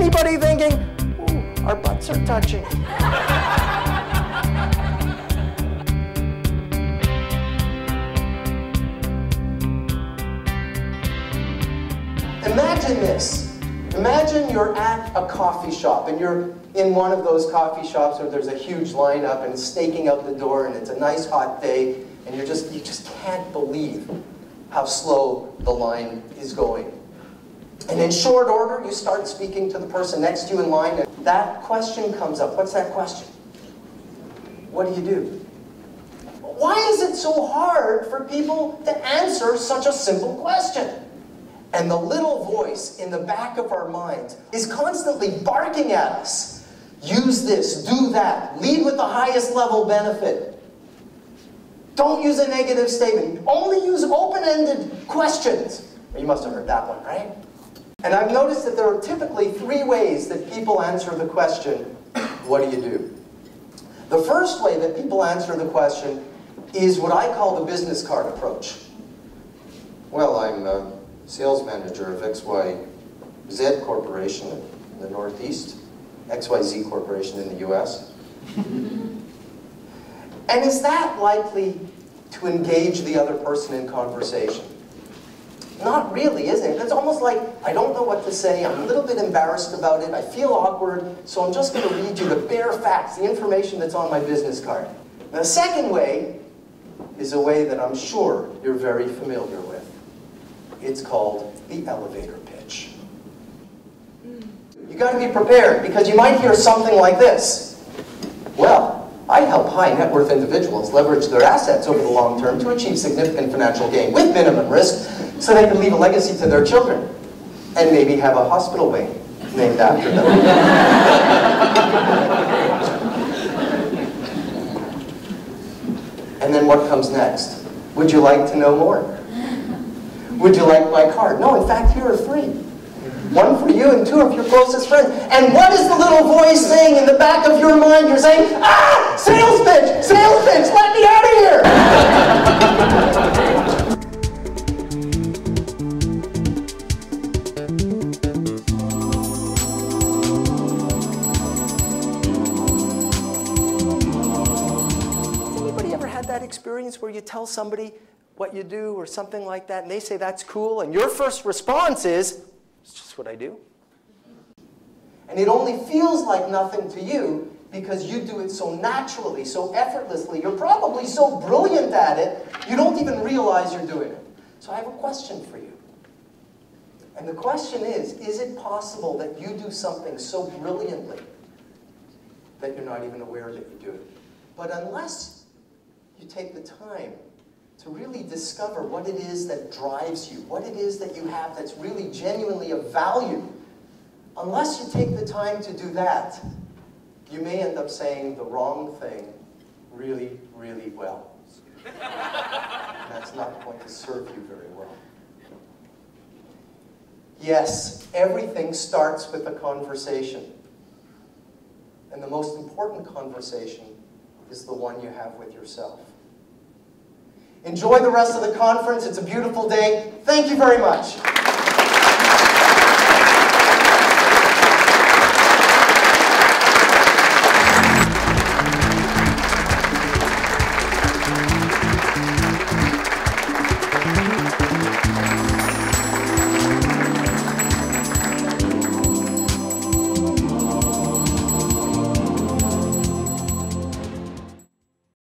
anybody thinking, ooh, our butts are touching? Imagine this. Imagine you're at a coffee shop and you're in one of those coffee shops where there's a huge lineup and it's staking out the door and it's a nice hot day and you just can't believe how slow the line is going. And in short order, you start speaking to the person next to you in line and that question comes up. What's that question? What do you do? Why is it so hard for people to answer such a simple question? And the little voice in the back of our minds is constantly barking at us. Use this, do that, lead with the highest level benefit. Don't use a negative statement. Only use open-ended questions. You must have heard that one, right? And I've noticed that there are typically 3 ways that people answer the question, what do you do? The first way that people answer the question is what I call the business card approach. Well, I'm sales manager of XYZ Corporation in the Northeast, XYZ Corporation in the US. And is that likely to engage the other person in conversation? Not really, is it? It's almost like, I don't know what to say, I'm a little bit embarrassed about it, I feel awkward, so I'm just going to read you the bare facts, the information that's on my business card. Now, the second way is a way that I'm sure you're very familiar with. It's called the elevator pitch. You got to be prepared because you might hear something like this. Well, I help high net worth individuals leverage their assets over the long term to achieve significant financial gain with minimum risk so they can leave a legacy to their children and maybe have a hospital wing named after them. And then what comes next? Would you like to know more? Would you like my card? No, in fact, here are 3. 1 for you and 2 of your closest friends. And what is the little voice saying in the back of your mind? You're saying, ah, sales pitch, let me out of here. Has anybody ever had that experience where you tell somebody what you do or something like that, and they say that's cool, and your first response is, it's just what I do. And it only feels like nothing to you because you do it so naturally, so effortlessly. You're probably so brilliant at it, you don't even realize you're doing it. So I have a question for you. And the question is it possible that you do something so brilliantly that you're not even aware that you do it? But unless you take the time to really discover what it is that drives you, what it is that you have that's really genuinely of value. Unless you take the time to do that, you may end up saying the wrong thing really, really well. And that's not going to serve you very well. Yes, everything starts with a conversation. And the most important conversation is the one you have with yourself. Enjoy the rest of the conference. It's a beautiful day. Thank you very much.